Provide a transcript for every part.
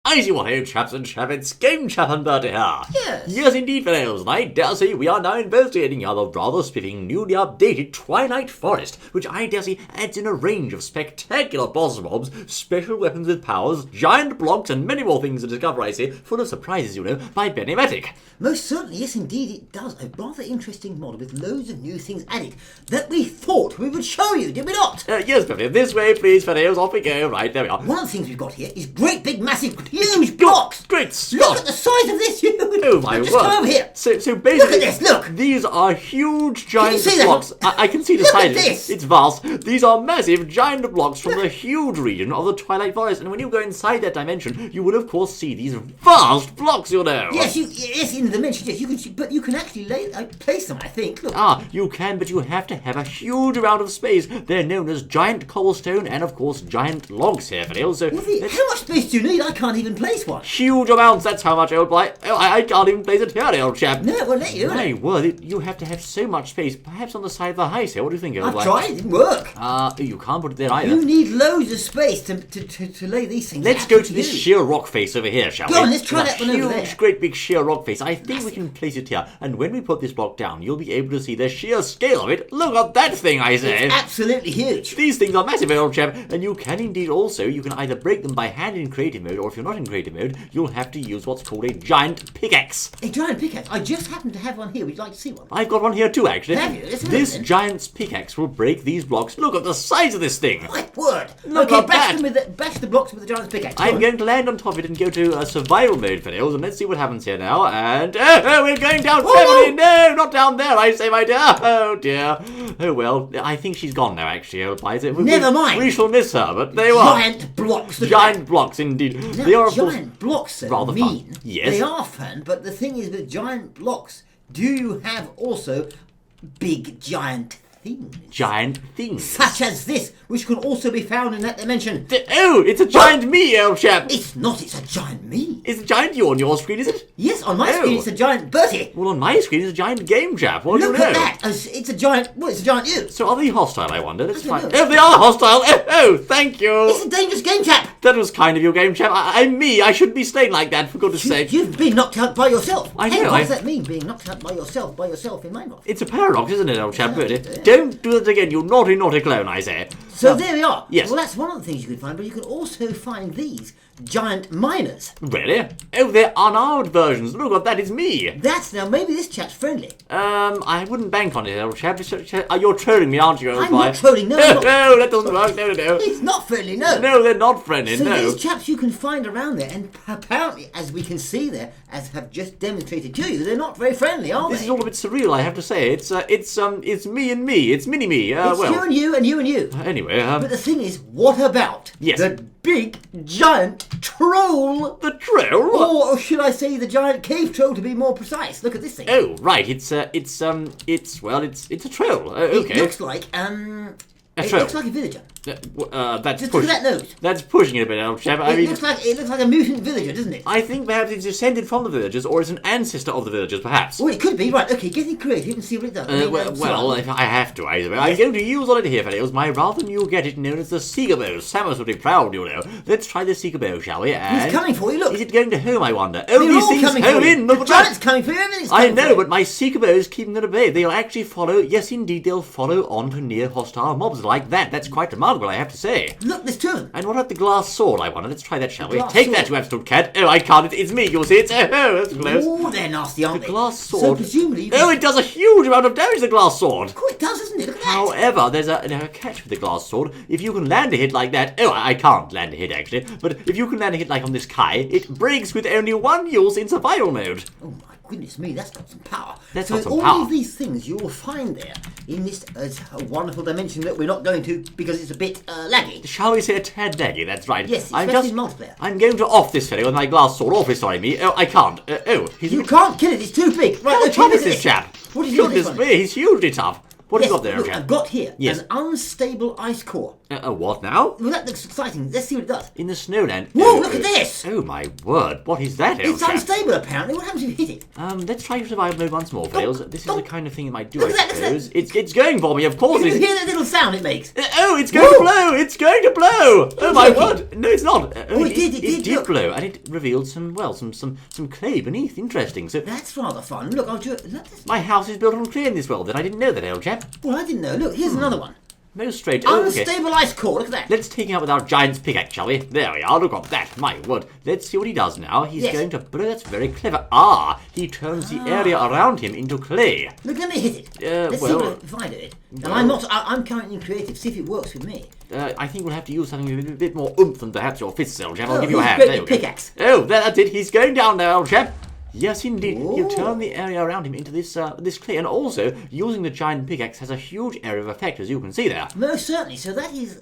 I see what, chaps and chappets, Game Chap and Bertie here. Yes. Yes, indeed, fellows, and I dare say we are now investigating the rather spiffing, newly updated Twilight Forest, which I dare say adds in a range of spectacular boss mobs, special weapons with powers, giant blocks, and many more things to discover, I say, full of surprises, you know, by Benematic. Most certainly, yes, indeed, it does. A rather interesting mod with loads of new things added that we thought we would show you, did we not? Yes, Bertie, this way, please, fellows, off we go. Right, there we are. One of the things we've got here is great big, massive, huge blocks. Great Scott! Look at the size of this, you. Oh my Just word! come over here. So basically, look at this. Look. These are huge giant see that? blocks. I can see the Look size at of it. this. It's vast. These are massive giant blocks from the huge region of the Twilight Forest. And when you go inside that dimension, you will of course see these vast blocks. You know. Yes, yes, in the dimension. Yes, you can, but you can actually place them. I think. Look. You can, but you have to have a huge amount of space. They're known as giant cobblestone and of course giant logs here, fellows. So how much space do you need? I can't even place one. Huge amounts. That's how much, old boy. Oh, I can't even place it here, old chap. No, it won't let you. My word, you have to have so much space. Perhaps on the side of the house here. What do you think, old boy? I've tried. It didn't work. You can't put it there either. You need loads of space to lay these things. Let's go to this sheer rock face over here, shall we? Go on, let's try that one over there. Huge, great big sheer rock face. I think we can place it here. And when we put this block down, you'll be able to see the sheer scale of it. Look at that thing, I say. It's absolutely huge. These things are massive, old chap. And you can indeed also, you can either break them by hand in creative mode, or if you're not in creative mode, you'll have to use what's called a giant pickaxe. A giant pickaxe? I just happen to have one here. Would you like to see one? I've got one here too, actually. Have you? This giant's pickaxe will break these blocks. Look at the size of this thing. My word. Look okay, at bash the blocks with the giant's pickaxe. I'm going to land on top of it and go to survival mode, fellows, and let's see what happens here now. And we're going down heavily. No, not down there, I say, my dear. Oh dear. Oh well, I think she's gone now. Actually, never mind. We shall miss her, but there you are. Giant blocks. Giant blocks, indeed. Now, they are giant blocks. rather mean. fun. Yes, they are fun. But the thing is, with giant blocks, do you have also big giant things? Giant things. Such as this, which can also be found in that dimension. Oh, it's a giant me, old chap. It's not, it's a giant me. It's a giant you on your screen, is it? Yes, on my screen it's a giant Bertie. Well, on my screen it's a giant game chap. What do you know? Look at that. It's a giant, it's a giant you. So are they hostile, I wonder? Let's find. know. Oh, they are hostile. Oh, thank you. It's a dangerous game chap. That was kind of you, game chap. I'm me. I shouldn't be staying like that, for goodness sake. You've been knocked out by yourself. I know. Hey, what does that mean, being knocked out by yourself in Minecraft? It's a paradox, isn't it, old chap? Yeah. Don't do that again, you naughty, naughty clone, I say. So there we are. Yes. Well, that's one of the things you can find, but you can also find these giant miners. Really? Oh, they're unarmed versions. Look at that, it's me. Now maybe this chap's friendly. I wouldn't bank on it, old chap. You're trolling me, aren't you, old I'm boy? not trolling, no. No, that doesn't work. No. He's not friendly, no. No, they're not friendly, So no. these chaps you can find around there, and apparently, as we can see there, as have just demonstrated to you, they're not very friendly, are This they? is all a bit surreal, I have to say. It's me and me. It's mini-me. It's well. you and you and you and you. Anyway, But the thing is, what about Yes. the big, giant troll? the troll? Or should I say the giant cave troll, to be more precise? Look at this thing. Oh, right. It's a troll. Okay. It looks like, it troll. looks like a villager. That's Just look at that nose. That's pushing it a bit, old chap. It looks like a mutant villager, doesn't it? I think perhaps it's descended from the villagers, or it's an ancestor of the villagers, perhaps. Well, it could be. Right, okay, getting creative and see what it does. If I have to, I suppose. I'm going to use on it here, fellows, my rather new gadget known as the Seeker Bow. Samus would be proud, you know. Let's try the Seeker Bow, shall we? And He's coming for you, look. Is it going to home, I wonder? They're Oh, these all things coming home for you. in. Look The at that. giant's coming for you, everything's I coming for know, you. but my Seeker Bow is keeping them at bay. They'll actually follow, yes indeed, they'll follow on to near hostile mobs like that. That's quite remarkable, I have to say. Look, there's two of them. And what about the glass sword, I wonder? Let's try that, shall we? glass Take sword. that, you absolute cat. Oh, I can't. It's me, you'll see. It's that's close. Oh, they're nasty, aren't they? Glass So sword. presumably you can... Oh, it does a huge amount of damage, the glass sword. Oh, it does, doesn't it? Look at that. However, there's a catch with the glass sword. If you can land a hit like that... Oh, I can't land a hit, actually. But if you can land a hit like on this Kai, it breaks with only one use in survival mode. Oh my goodness me, that's got some power. That's so got some all power. of these things you will find there in this a wonderful dimension that we're not going to because it's a bit laggy. Shall we say a tad laggy? That's right. Yes, especially in multiplayer. I'm going to off this fellow with my glass sword. Awfully sorry, me. Oh, I can't. You can't kill it, it's too big. Right, How okay, tough look is at this chap? What is your Goodness this one? me, he's hugely tough. What have Yes, you got there, look, chap? I've got here Yes. an unstable ice core. What now? Well, that looks exciting. Let's see what it does. In the snowland. Whoa, look at this! Oh my word, what is that, It's chap? unstable, apparently. What happens if you hit it? Let's try survival mode once more, Fails. This is the kind of thing it might do, Look I at that, look at suppose. It's going for me, of course Can it you is. hear that little sound it makes? It's going to blow! It's going to blow! Oh my joking. word! No, it's not. It did, look. blow, and it revealed some clay beneath. Interesting. So That's rather fun. Look, I'll do it. my house is built on clay in this world. Then I didn't know that, old chap. Well, I didn't know. Look, here's another one. Most strange. Oh, okay. Unstable ice core. Look at that. Let's take him out with our giant's pickaxe, shall we? There we are, look at that, my word. Let's see what he does now. He's Yes. going to blow, that's very clever. He turns the area around him into clay. Look, let me hit it. Let's see if I do it. And I'm currently creative. See if it works with me. I think we'll have to use something with a bit more oomph than perhaps your fist, old chap. I'll Oh, give you a he's hand. great There with we go. pickaxe. Oh, that's it. He's going down there, old chap. Yes, indeed. Ooh. He'll turn the area around him into this clay, and also using the giant pickaxe has a huge area of effect, as you can see there. Most certainly. So that is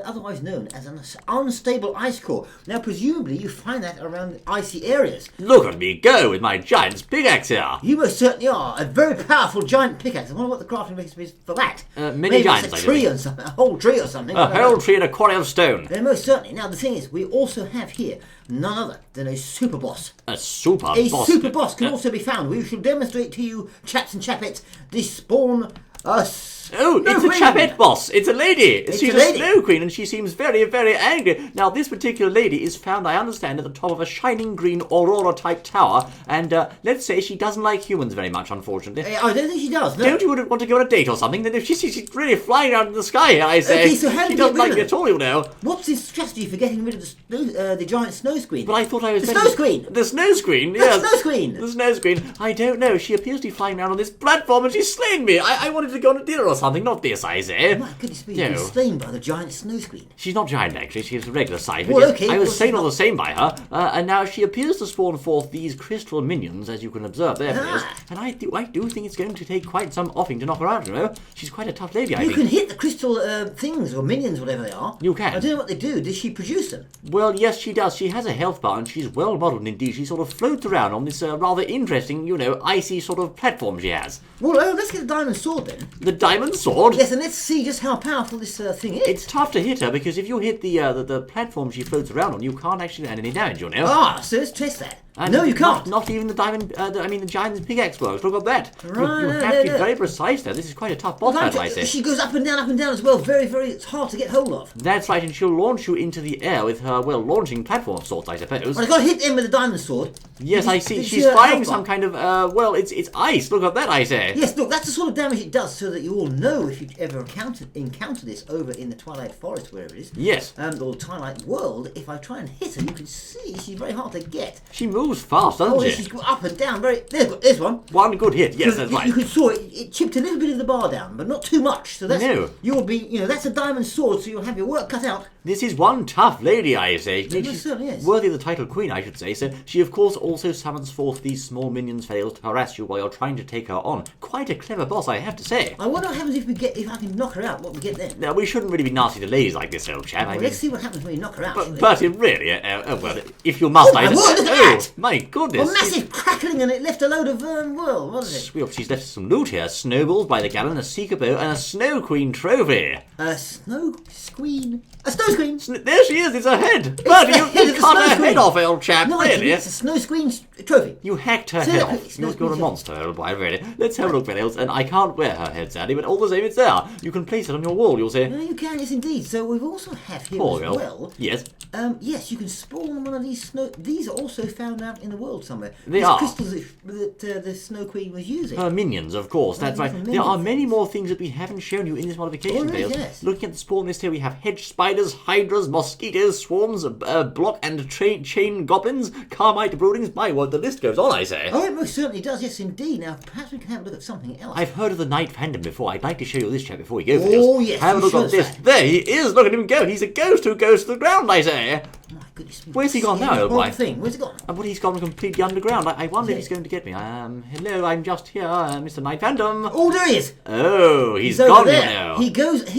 otherwise known as an unstable ice core. Now, presumably, you find that around icy areas. Look at me go with my giant's pickaxe here. You most certainly are. A very powerful giant pickaxe. I wonder what the crafting recipe is for that. Many Maybe giants, it's I a tree think. or something, a whole tree or something. A whole tree and a quarry of stone. Most certainly. Now, the thing is, we also have here none other than a super boss. A super A boss. super boss can also be found. We shall demonstrate to you, chaps and chapettes, the spawn Oh, it's a chapette boss. It's a lady. She's a lady. snow queen, and she seems very, very angry. Now, this particular lady is found, I understand, at the top of a shining green Aurora-type tower, and let's say she doesn't like humans very much, unfortunately. I don't think she does. No. Don't you want to go on a date or something? Then if she's really flying around in the sky here, I say. Okay, so how do she we doesn't get rid like of me her? at all, you know. What's his strategy for getting rid of the giant snow screen? But I thought I was The meant snow to- screen. The snow screen, That's yes. snow screen. The snow screen. I don't know. She appears to be flying around on this platform, and she's slaying me. I wanted to go on a dinner or something, not this, I say. My goodness me, No. you've been slain by the giant snow screen. She's not giant, actually. She's a regular size. Well, But yes, okay, I was well, slain she's all not- the same by her, and now she appears to spawn forth these crystal minions, as you can observe there, Piers. And I do think it's going to take quite some offing to knock her out, you know. She's quite a tough lady, I You think. can hit the crystal things or minions, whatever they are. You can. I don't know what they do. Does she produce them? Well, yes, she does. She has a health bar, and she's well modelled indeed. She sort of floats around on this rather interesting, you know, icy sort of platform she has. Well, let's get a diamond sword then. The diamond sword? Yes, and let's see just how powerful this thing is. It's tough to hit her, because if you hit the platform she floats around on, you can't actually land any damage, you know. So let's test that. And No, you can't. Not even the diamond, the giant's pickaxe works. Look at that. Right, you no, have to be no. very precise there. This is quite a tough boss battle, I say. She goes up and down as well. Very, very, it's hard to get hold of. That's right, and she'll launch you into the air with her, well, launching platform of sorts, I suppose. But I've got to hit him with a diamond sword. Yes, Did I you- see. did you She's see her flying health some bar? kind of, well, it's ice. Look at that, I say. Yes, look, that's the sort of damage it does, so that you all know if you ever encounter this over in the Twilight Forest, wherever it is. Yes. Or Twilight World. If I try and hit her, you can see she's very hard to get. She moves fast, doesn't Oh, she? she's go up and down. There's one. One good hit. Yes, that's You right. could saw it chipped a little bit of the bar down, but not too much. So that's No. you'll be, that's a diamond sword, so you'll have your work cut out. This is one tough lady, I say. It certainly is. Worthy of the title Queen, I should say. So she, of course, also summons forth these small minions fails to harass you while you're trying to take her on. Quite a clever boss, I have to say. I wonder what happens if I can knock her out. What we get then? Now, we shouldn't really be nasty to ladies like this, old chap. I Well, mean, let's see what happens when you knock her out. shall we? but it really, well, if you must, Oh, I my word, look at that! my goodness. A massive crackling, and it left a load of what is it? Well, she's left some loot here. Snowballs by the gallon, a seeker bow, and a Snow Queen trophy. A snow screen. A snow screen. There she is, it's her head. But the you head of the cut Snow her Queen. head off, old chap, No, really. it's a snow screen trophy. You hacked her See, head look, off. it's no You're a screen monster, old boy, really. Let's have a look, fellows. And I can't wear her head, sadly, but all the same, it's there. You can place it on your wall, you'll see. No, you can, yes, indeed. So we've also have here Poor as girl. well. Yes. Yes, you can spawn one of these snow. These are also found out in the world somewhere. They These are. crystals that the Snow Queen was using. Her minions, of course, that's right. different There are minions. many more things that we haven't shown you in this modification, Oh, Fails. yes. Looking at the spawn list here, we have hedge spiders, hydras, mosquitoes, swarms, block and chain goblins, carmite broodings. My word, the list goes on, I say. Oh, it most certainly does. Yes, indeed. Now, perhaps we can have a look at something else. I've heard of the Night Phantom before. I'd like to show you this chap before we go, Oh, Fails. yes, Have a you look should, at this. sir. There he is. Look at him go. He's a ghost who goes to the ground, I say. My goodness me. Where's he gone now, old Horrible boy? thing. Where's he gone? But he's gone completely underground. I wonder if Is he's it? going to get me. Hello, I'm just here, Mr. Night Phantom. Oh, there he is. Oh, he's over gone there. now. He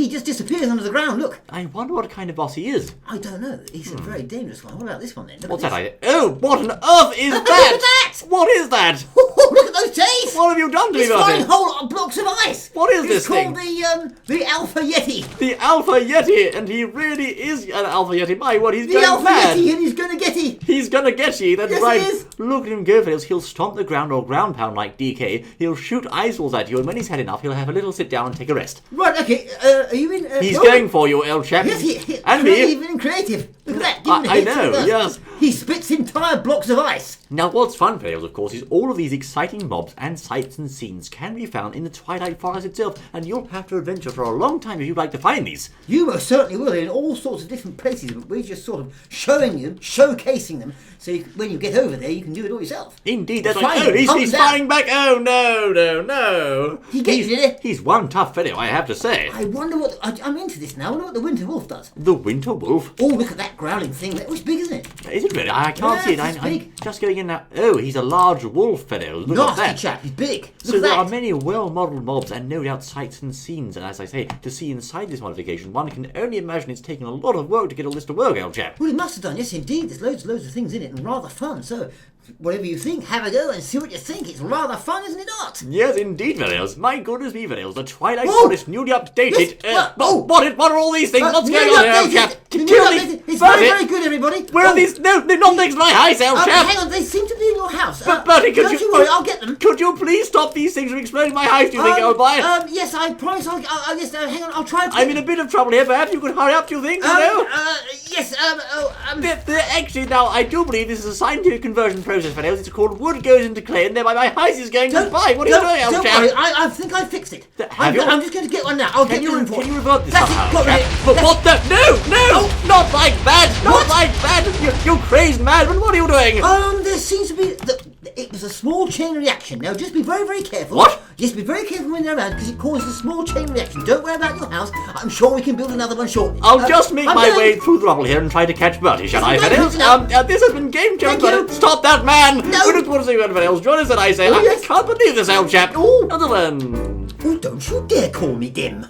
just disappears under the ground. Look. I wonder what kind of boss he is. I don't know. He's a very dangerous one. What about this one then? Look What's at that? this. Oh, what on earth is that? Look at that! What is that? Oh, look at those days! What have you done to me, It's flying Bertie? whole blocks of ice. What is this thing? It's called the Alpha Yeti. The Alpha Yeti, and he really is an Alpha Yeti. My word, he's The going Alpha mad. Yeti, and he's gonna get it. He's gonna get you, that's Yes, right. he is. Look at him go, fellows. He'll stomp the ground or ground pound like DK. He'll shoot ice balls at you, and when he's had enough, he'll have a little sit down and take a rest. Right, okay. Are you in? He's no, going for you, old chap. Yes, he and me. creative and creative. Look at that. Give him the I hits, know, he does. yes. He spits entire blocks of ice. Now, what's fun, fellows, of course, is all of these exciting mobs and sights and scenes can be found in the Twilight Forest itself, and you'll have to adventure for a long time if you'd like to find these. You most certainly will, in all sorts of different places, but we're just sort of showing you, showcasing them, so when you get over there, you can do it all yourself. Indeed, that's Find right. Oh, him, he's hunt him firing back. Oh, no. He gets you, did he? He's one tough fellow, I have to say. I wonder what... I'm into this now. I wonder what the winter wolf does. The Winter Wolf. Oh, look at that growling thing. That was big, isn't it? Is it really? I can't see it. Yes, it's I'm big. just going in now. Oh, he's a large wolf fellow. Look at Nasty that. chap. He's big. Look So at there that. are many well-modelled mobs and no doubt sights and scenes, and as I say, to see inside this modification, one can only imagine it's taken a lot of work to get all this to work, old chap. Well, he must have done. Yes, indeed. There's loads of things in it and rather fun. So, whatever you think, have a go and see what you think. It's rather fun, isn't it not? Yes, indeed, Villiers. My goodness me, Villiers. The Twilight Oh! Forest newly updated. Yes, oh! What are all these things? What's going Newly on here, old updated. chap? The Kill newly me. updated. It's Bertie, very good, everybody. where are Oh, these? No, they're not next to my house, old chap. hang on, they seem to be in your house. But Bertie, could don't you... you worry, I'll get them. Could you please stop these things from exploding my house, do you think, old boy? Yes, I promise. Yes, hang on, I'll try. I'm in a bit of trouble here. Perhaps you could hurry up, do you think? Yes. Actually, now, I do believe this is a scientific conversion process, fellows. It's called wood goes into clay, and thereby my house is going to buy. What are you doing, old Don't chap? worry, I think I fixed it. Have you? I'm just going to get one now. I'll Can get one for you revert this That's it, somehow, got chap? it. But That's what the... No! Not like that! Not What? like that! You crazed madman, what are you doing? There seems to be... It was a small chain reaction. Now, just be very, very careful. What? Just be very careful when they're around, because it causes a small chain reaction. Don't worry about your house. I'm sure we can build another one shortly. I'll just make I'm my going. way through the rubble here and try to catch Bertie, shall I, Yes, fellows? I'm going. This has been Game Jump, Thank you. but stop that man! No. We don't want to see you anyone else. Join us, and I say, Oh, I yes. can't believe this, old chap. Oh. Until then... Oh, don't you dare call me dim.